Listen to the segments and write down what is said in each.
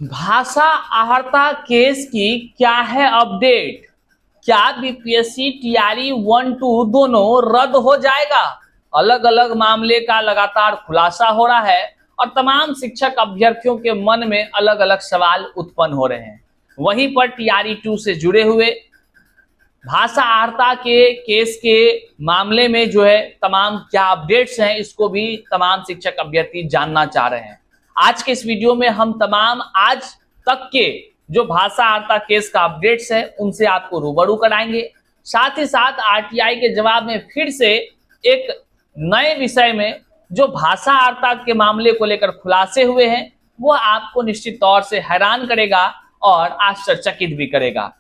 भाषा आहर्ता केस की क्या है अपडेट? क्या बीपीएससी टीआरई 1-2 दोनों रद्द हो जाएगा? अलग अलग मामले का लगातार खुलासा हो रहा है और तमाम शिक्षक अभ्यर्थियों के मन में अलग अलग सवाल उत्पन्न हो रहे हैं। वहीं पर टीआरई 2 से जुड़े हुए भाषा आहर्ता के केस के मामले में जो है तमाम क्या अपडेट्स हैं, इसको भी तमाम शिक्षक अभ्यर्थी जानना चाह रहे हैं। आज के इस वीडियो में हम तमाम आज तक के जो भाषा आहर्ता केस का अपडेट्स है उनसे आपको रूबरू कराएंगे। साथ ही साथ आरटीआई के जवाब में फिर से एक नए विषय में जो भाषा आहर्ता के मामले को लेकर खुलासे हुए हैं वो आपको निश्चित तौर से हैरान करेगा और आश्चर्यचकित भी करेगा।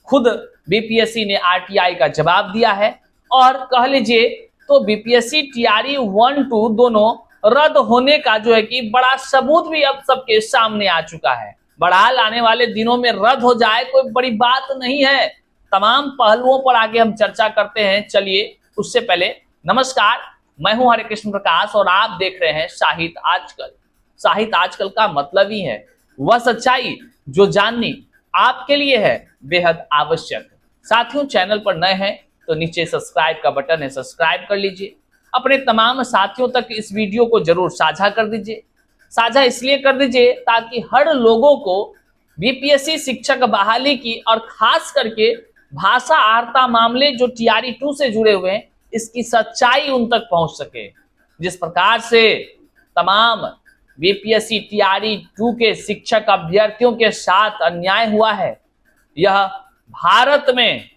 खुद बीपीएससी ने आरटीआई का जवाब दिया है और कह लीजिए तो बीपीएससी टीआरई 1-2 दोनों रद्द होने का जो है कि बड़ा सबूत भी अब सबके सामने आ चुका है। बहरहाल आने वाले दिनों में रद्द हो जाए कोई बड़ी बात नहीं है। तमाम पहलुओं पर आगे हम चर्चा करते हैं। चलिए उससे पहले नमस्कार, मैं हूं हरे कृष्ण प्रकाश और आप देख रहे हैं साहित्य आजकल। साहित्य आजकल का मतलब ही है वह सच्चाई जो जाननी आपके लिए है बेहद आवश्यक। साथियों, चैनल पर नए हैं तो नीचे सब्सक्राइब का बटन है, सब्सक्राइब कर लीजिए। अपने तमाम साथियों तक इस वीडियो को जरूर साझा कर दीजिए। साझा इसलिए कर दीजिए ताकि हर लोगों को बीपीएससी शिक्षक बहाली की और खास करके भाषा आहर्ता मामले जो टीआरई 2 से जुड़े हुए हैं इसकी सच्चाई उन तक पहुंच सके। जिस प्रकार से तमाम बीपीएससी टीआरई 2 के शिक्षक अभ्यर्थियों के साथ अन्याय हुआ है, यह भारत में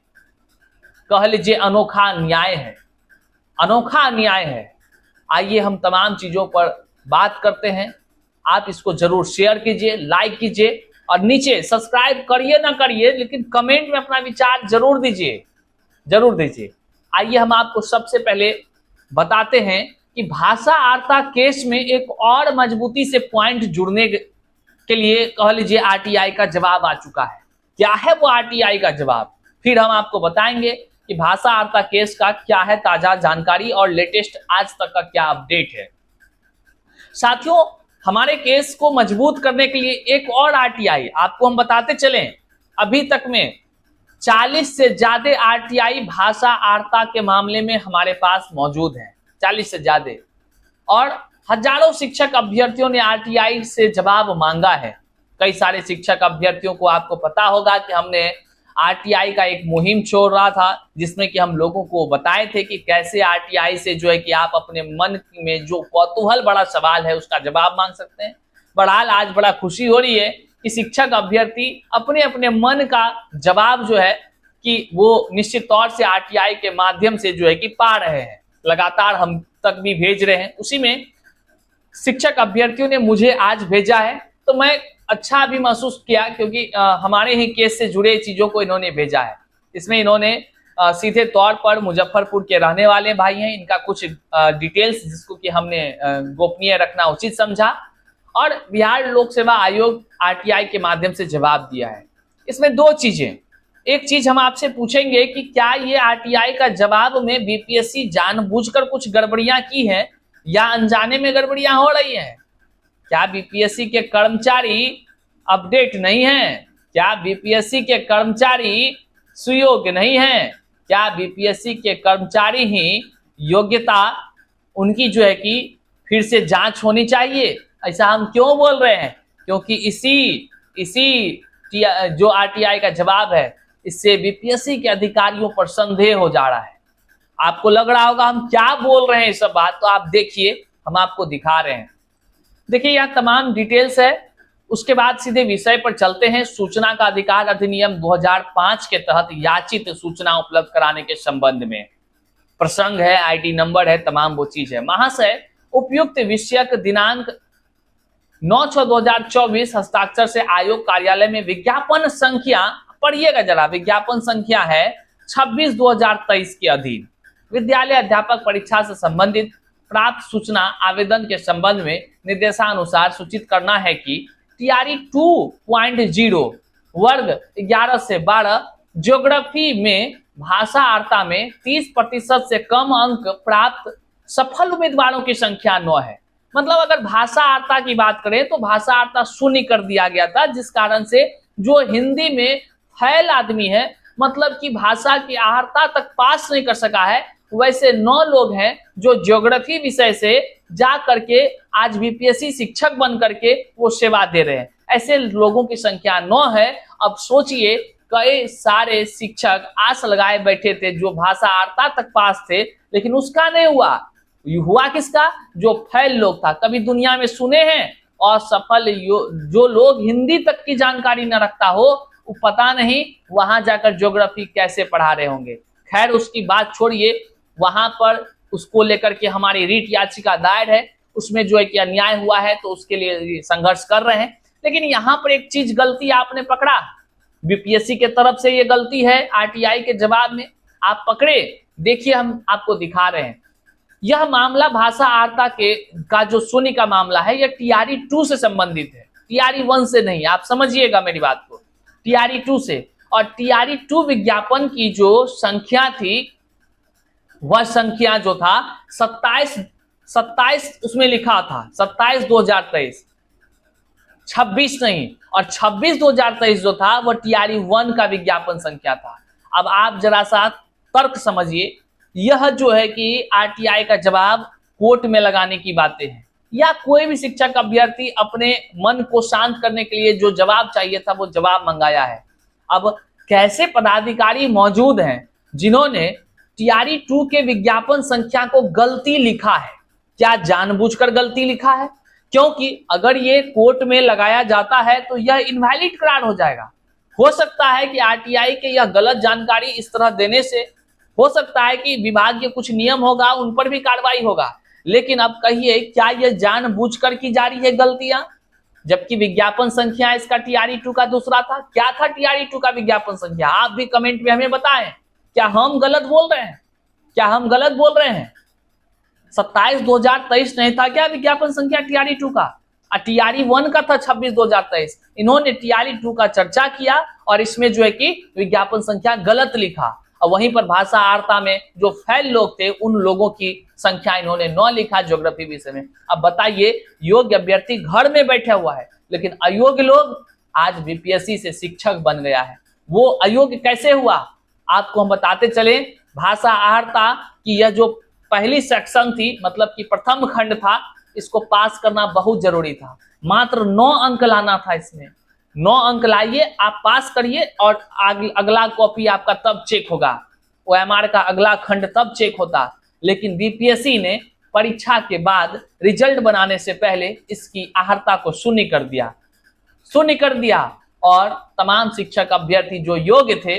कह लीजिए अनोखा न्याय है, अनोखा अन्याय है। आइए हम तमाम चीजों पर बात करते हैं। आप इसको जरूर शेयर कीजिए, लाइक कीजिए और नीचे सब्सक्राइब करिए ना करिए लेकिन कमेंट में अपना विचार जरूर दीजिए, जरूर दीजिए। आइए हम आपको सबसे पहले बताते हैं कि भाषा आहर्ता केस में एक और मजबूती से पॉइंट जुड़ने के लिए कह लीजिए आरटीआई का जवाब आ चुका है। क्या है वो आरटीआई का जवाब, फिर हम आपको बताएंगे कि भाषा आहर्ता केस का क्या है ताजा जानकारी और लेटेस्ट आज तक का क्या अपडेट है। साथियों, हमारे केस को मजबूत करने के लिए एक और आरटीआई आपको हम बताते चलें। अभी तक में 40 से ज्यादा आरटीआई भाषा आहर्ता के मामले में हमारे पास मौजूद हैं, 40 से ज्यादा, और हजारों शिक्षक अभ्यर्थियों ने आरटीआई से जवाब मांगा है। कई सारे शिक्षक अभ्यर्थियों को आपको पता होगा कि हमने आरटीआई का एक मुहिम छोड़ रहा था जिसमें कि हम लोगों को बताए थे कि कैसे आरटीआई से जो है कि आप अपने मन में जो कौतूहल बड़ा सवाल है उसका जवाब मांग सकते हैं। बहरहाल आज बड़ा खुशी हो रही है कि शिक्षक अभ्यर्थी अपने अपने मन का जवाब जो है कि वो निश्चित तौर से आरटीआई के माध्यम से जो है कि पा रहे हैं, लगातार हम तक भी भेज रहे हैं। उसी में शिक्षक अभ्यर्थियों ने मुझे आज भेजा है तो मैं अच्छा भी महसूस किया क्योंकि हमारे ही केस से जुड़े चीजों को इन्होंने भेजा है। इसमें इन्होंने सीधे तौर पर मुजफ्फरपुर के रहने वाले भाई हैं, इनका कुछ डिटेल्स जिसको कि हमने गोपनीय रखना उचित समझा और बिहार लोक सेवा आयोग आरटीआई के माध्यम से जवाब दिया है। इसमें दो चीजें, एक चीज हम आपसे पूछेंगे कि क्या ये आरटीआई का जवाब में बीपीएससी जानबूझकर कुछ गड़बड़ियां की है या अनजाने में गड़बड़ियां हो रही हैं? क्या बीपीएससी के कर्मचारी अपडेट नहीं हैं? क्या बीपीएससी के कर्मचारी सुयोग्य नहीं हैं? क्या बीपीएससी के कर्मचारी ही योग्यता उनकी जो है कि फिर से जांच होनी चाहिए? ऐसा हम क्यों बोल रहे हैं? क्योंकि इसी जो आरटीआई का जवाब है इससे बीपीएससी के अधिकारियों पर संदेह हो जा रहा है। आपको लग रहा होगा हम क्या बोल रहे हैं इस सब बात, तो आप देखिए हम आपको दिखा रहे हैं। देखिए यहाँ तमाम डिटेल्स है। उसके बाद सीधे विषय पर चलते हैं। सूचना का अधिकार अधिनियम 2005 के तहत याचित सूचना उपलब्ध कराने के संबंध में प्रसंग है, आईडी नंबर है, तमाम वो चीज है। महाशय, उपयुक्त विषयक दिनांक 9/6/2024 हस्ताक्षर से आयोग कार्यालय में विज्ञापन संख्या, पढ़िएगा जरा, विज्ञापन संख्या है 26/2023 के अधीन विद्यालय अध्यापक परीक्षा से संबंधित प्राप्त सूचना आवेदन के संबंध में निर्देशानुसार सूचित करना है कि टीआरई 2.0 वर्ग 11 से 12 ज्योग्राफी में भाषा आहर्ता में 30% से कम अंक प्राप्त सफल उम्मीदवारों की संख्या 9 है। मतलब अगर भाषा आर्ता की बात करें तो भाषा आर्ता शून्य कर दिया गया था, जिस कारण से जो हिंदी में फैल आदमी है, मतलब कि भाषा की आर्ता तक पास नहीं कर सका है, वैसे 9 लोग हैं जो ज्योग्राफी विषय से जा करके आज बीपीएससी शिक्षक बन करके वो सेवा दे रहे हैं। ऐसे लोगों की संख्या 9 है। अब सोचिए, कई सारे शिक्षक आस लगाए बैठे थे जो भाषा आर्ता तक पास थे, लेकिन उसका नहीं हुआ। हुआ किसका? जो फैल लोग था। कभी दुनिया में सुने हैं और सफल जो लोग हिंदी तक की जानकारी न रखता हो, वो पता नहीं वहां जाकर ज्योग्राफी कैसे पढ़ा रहे होंगे। खैर, उसकी बात छोड़िए। वहां पर उसको लेकर के हमारी रीट याचिका दायर है, उसमें जो है कि अन्याय हुआ है तो उसके लिए संघर्ष कर रहे हैं। लेकिन यहाँ पर एक चीज गलती आपने पकड़ा, बीपीएससी के तरफ से ये गलती है। आरटीआई के जवाब में आप पकड़े, देखिए हम आपको दिखा रहे हैं। यह मामला भाषा आर्ता का जो शून्य का मामला है, यह टीआरई 2 से संबंधित है, टीआरई 1 से नहीं। आप समझिएगा मेरी बात को, टीआरई 2 से। और टीआरई 2 विज्ञापन की जो संख्या थी, वह संख्या जो था 27 उसमें लिखा था 27/2023, 26 नहीं। और 26/2023 जो था वह टीआरई 1 का विज्ञापन संख्या था। अब आप जरा सा तर्क समझिए, यह जो है कि आरटीआई का जवाब कोर्ट में लगाने की बातें हैं, या कोई भी शिक्षक अभ्यर्थी अपने मन को शांत करने के लिए जो जवाब चाहिए था वो जवाब मंगाया है। अब कैसे पदाधिकारी मौजूद हैं जिन्होंने टीआरई 2 के विज्ञापन संख्या को गलती लिखा है? क्या जानबूझकर गलती लिखा है? क्योंकि अगर ये कोर्ट में लगाया जाता है तो यह इनवैलिड करार हो जाएगा। हो सकता है कि आरटीआई के यह गलत जानकारी इस तरह देने से हो सकता है कि विभाग के कुछ नियम होगा, उन पर भी कार्रवाई होगा। लेकिन अब कहिए, क्या यह जानबूझकर की जा रही है गलतियां? जबकि विज्ञापन संख्या इसका टीआरई 2 का दूसरा था। क्या था टीआरई 2 का विज्ञापन संख्या? आप भी कमेंट में हमें बताएं, क्या हम गलत बोल रहे हैं? क्या हम गलत बोल रहे हैं? 27/2023 नहीं था क्या विज्ञापन संख्या टीआरई 2 का? टीआरई 1 का था 26/2023। इन्होंने टीआरई 2 का चर्चा किया और इसमें जो है कि विज्ञापन संख्या गलत लिखा। और वहीं पर भाषा आर्ता में जो फैल लोग थे, उन लोगों की संख्या इन्होंने 9 लिखा ज्योग्राफी विषय में। अब बताइए, योग्य अभ्यर्थी घर में बैठा हुआ है, लेकिन अयोग्य लोग आज बीपीएससी से शिक्षक बन गया है। वो अयोग्य कैसे हुआ, आपको हम बताते चले। भाषा आर्ता की यह जो पहली सेक्शन थी, मतलब कि प्रथम खंड था, इसको पास करना बहुत जरूरी था। मात्र 9 अंक लाना था इसमें। 9 अंक लाइए, आप पास करिए और अगला कॉपी आपका तब चेक होगा, ओएमआर का अगला खंड तब चेक होता। लेकिन बीपीएससी ने परीक्षा के बाद रिजल्ट बनाने से पहले इसकी अहर्ता को शून्य कर दिया और तमाम शिक्षक अभ्यर्थी जो योग्य थे,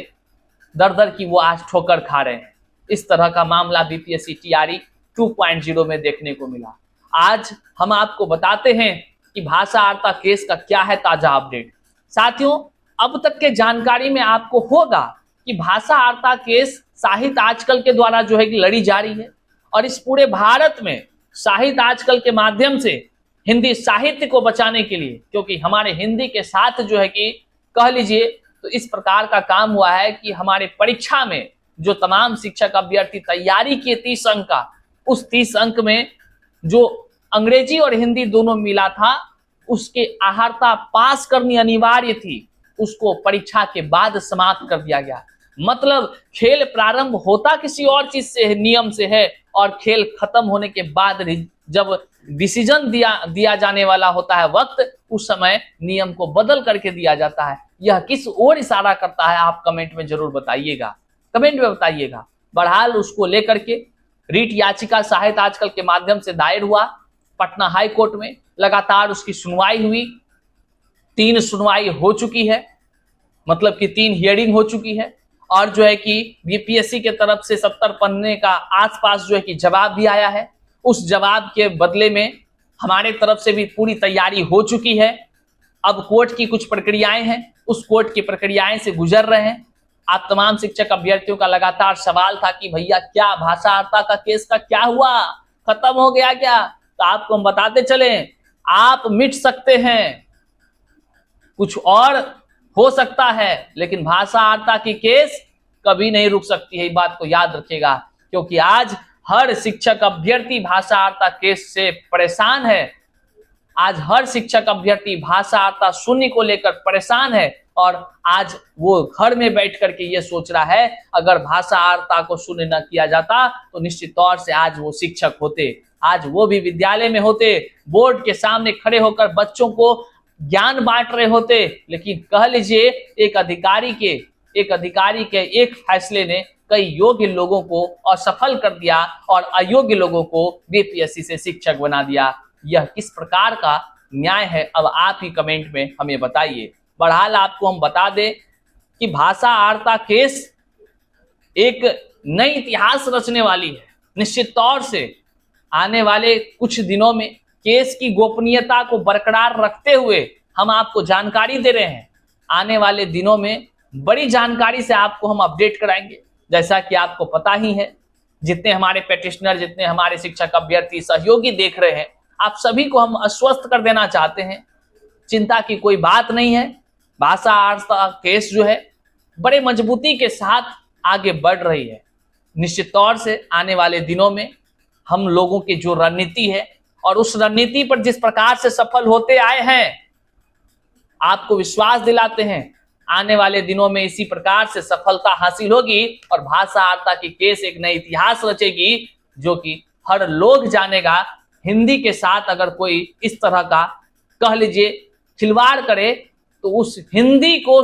दर दर की वो आज ठोकर खा रहे हैं। इस तरह का मामला बीपीएससी टीआरई 2.0 में देखने को मिला। आज हम आपको बताते हैं कि भाषा आर्ता केस का क्या है ताजा अपडेट। साथियों, अब तक के जानकारी में आपको होगा कि भाषा आर्ता केस साहित्य आजकल के द्वारा जो है कि लड़ी जा रही है, और इस पूरे भारत में साहित्य आजकल के माध्यम से हिंदी साहित्य को बचाने के लिए, क्योंकि हमारे हिंदी के साथ जो है कि कह लीजिए तो इस प्रकार का काम हुआ है कि हमारे परीक्षा में जो तमाम शिक्षक अभ्यर्थी तैयारी किए 30 अंक का, उस 30 अंक में जो अंग्रेजी और हिंदी दोनों मिला था, उसके अहर्ता पास करनी अनिवार्य थी, उसको परीक्षा के बाद समाप्त कर दिया गया। मतलब खेल प्रारंभ होता किसी और चीज से, नियम से है, और खेल खत्म होने के बाद जब डिसीजन दिया जाने वाला होता है वक्त, उस समय नियम को बदल करके दिया जाता है। यह किस ओर इशारा करता है, आप कमेंट में जरूर बताइएगा, कमेंट में बताइएगा। बहरहाल उसको लेकर के रीट याचिका साहित्य आजकल के माध्यम से दायर हुआ पटना हाई कोर्ट में। लगातार उसकी सुनवाई हुई, 3 सुनवाई हो चुकी है, मतलब कि 3 हियरिंग हो चुकी है, और जो है कि बीपीएससी के तरफ से 70 पन्ने का आसपास जो है कि जवाब भी आया है। उस जवाब के बदले में हमारे तरफ से भी पूरी तैयारी हो चुकी है। अब कोर्ट की कुछ प्रक्रियाएं हैं, उस कोर्ट की प्रक्रियाएं से गुजर रहे हैं। आप तमाम शिक्षक अभ्यर्थियों का लगातार सवाल था कि भैया क्या भाषा आर्ता का केस का क्या हुआ, खत्म हो गया क्या? तो आपको हम बताते चले, आप मिट सकते हैं, कुछ और हो सकता है, लेकिन भाषा आर्ता की केस कभी नहीं रुक सकती है। इस बात को याद रखिएगा, क्योंकि आज हर शिक्षक अभ्यर्थी भाषा अर्ता केस से परेशान है। आज हर शिक्षक अभ्यर्थी भाषा अर्ता शून्य को लेकर परेशान है और आज वो घर में बैठ करके ये सोच रहा है अगर भाषा अर्ता को शून्य न किया जाता तो निश्चित तौर से आज वो शिक्षक होते, आज वो भी विद्यालय में होते, बोर्ड के सामने खड़े होकर बच्चों को ज्ञान बांट रहे होते। लेकिन कह लीजिए एक अधिकारी के एक फैसले ने कई योग्य लोगों को असफल कर दिया और अयोग्य लोगों को बीपीएससी से शिक्षक बना दिया। यह किस प्रकार का न्याय है, अब आप ही कमेंट में हमें बताइए। बहरहाल आपको हम बता दें कि भाषा अर्ता केस एक नई इतिहास रचने वाली है। निश्चित तौर से आने वाले कुछ दिनों में केस की गोपनीयता को बरकरार रखते हुए हम आपको जानकारी दे रहे हैं। आने वाले दिनों में बड़ी जानकारी से आपको हम अपडेट कराएंगे। जैसा कि आपको पता ही है, जितने हमारे पेटिशनर, जितने हमारे शिक्षक अभ्यर्थी सहयोगी देख रहे हैं, आप सभी को हम आश्वस्त कर देना चाहते हैं, चिंता की कोई बात नहीं है। भाषा अर्ता केस जो है बड़े मजबूती के साथ आगे बढ़ रही है। निश्चित तौर से आने वाले दिनों में हम लोगों की जो रणनीति है और उस रणनीति पर जिस प्रकार से सफल होते आए हैं, आपको विश्वास दिलाते हैं आने वाले दिनों में इसी प्रकार से सफलता हासिल होगी और भाषा अर्ता की केस एक नई इतिहास रचेगी, जो कि हर लोग जानेगा। हिंदी के साथ अगर कोई इस तरह का कह लीजिए खिलवाड़ करे तो उस हिंदी को,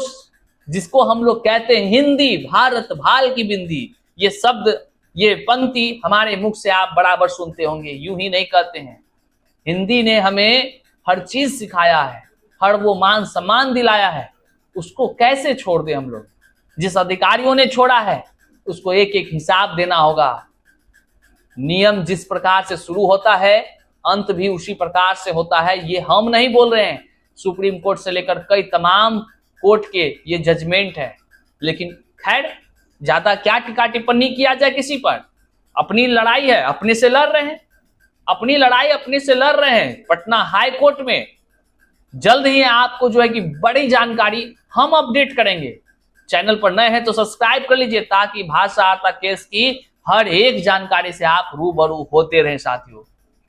जिसको हम लोग कहते हैं हिंदी भारत भाल की बिंदी, ये शब्द, ये पंक्ति हमारे मुख से आप बराबर सुनते होंगे। यूं ही नहीं कहते हैं, हिंदी ने हमें हर चीज सिखाया है, हर वो मान सम्मान दिलाया है, उसको कैसे छोड़ दें हम लोग। जिस अधिकारियों ने छोड़ा है उसको एक एक हिसाब देना होगा। नियम जिस प्रकार से शुरू होता है अंत भी उसी प्रकार से होता है। ये हम नहीं बोल रहे हैं, सुप्रीम कोर्ट से लेकर कई तमाम कोर्ट के ये जजमेंट है। लेकिन खैर, ज्यादा क्या टिक्का टिप्पणी किया जाए किसी पर। अपनी लड़ाई है, अपने से लड़ रहे हैं, अपनी लड़ाई अपने से लड़ रहे हैं पटना हाई कोर्ट में। जल्द ही आपको जो है कि बड़ी जानकारी हम अपडेट करेंगे। चैनल पर नए हैं तो सब्सक्राइब कर लीजिए ताकि भाषा अर्ता केस की हर एक जानकारी से आप रूबरू होते रहें साथियों,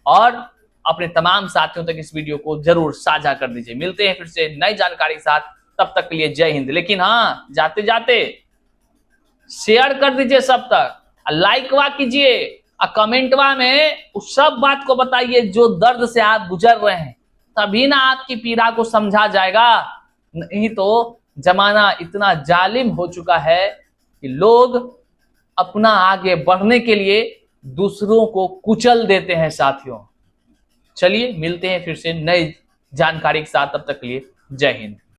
और अपने तमाम साथियों तक इस वीडियो को जरूर साझा कर दीजिए। मिलते हैं फिर से नई जानकारी के साथ, तब तक के लिए जय हिंद। लेकिन हाँ, जाते जाते शेयर कर दीजिए सब तक, लाइकवा कीजिए, कमेंटवा में उस सब बात को बताइए जो दर्द से आप गुजर रहे हैं, तभी ना आपकी पीड़ा को समझा जाएगा। नहीं तो जमाना इतना जालिम हो चुका है कि लोग अपना आगे बढ़ने के लिए दूसरों को कुचल देते हैं साथियों। चलिए मिलते हैं फिर से नई जानकारी के साथ, तब तक के लिए जय हिंद।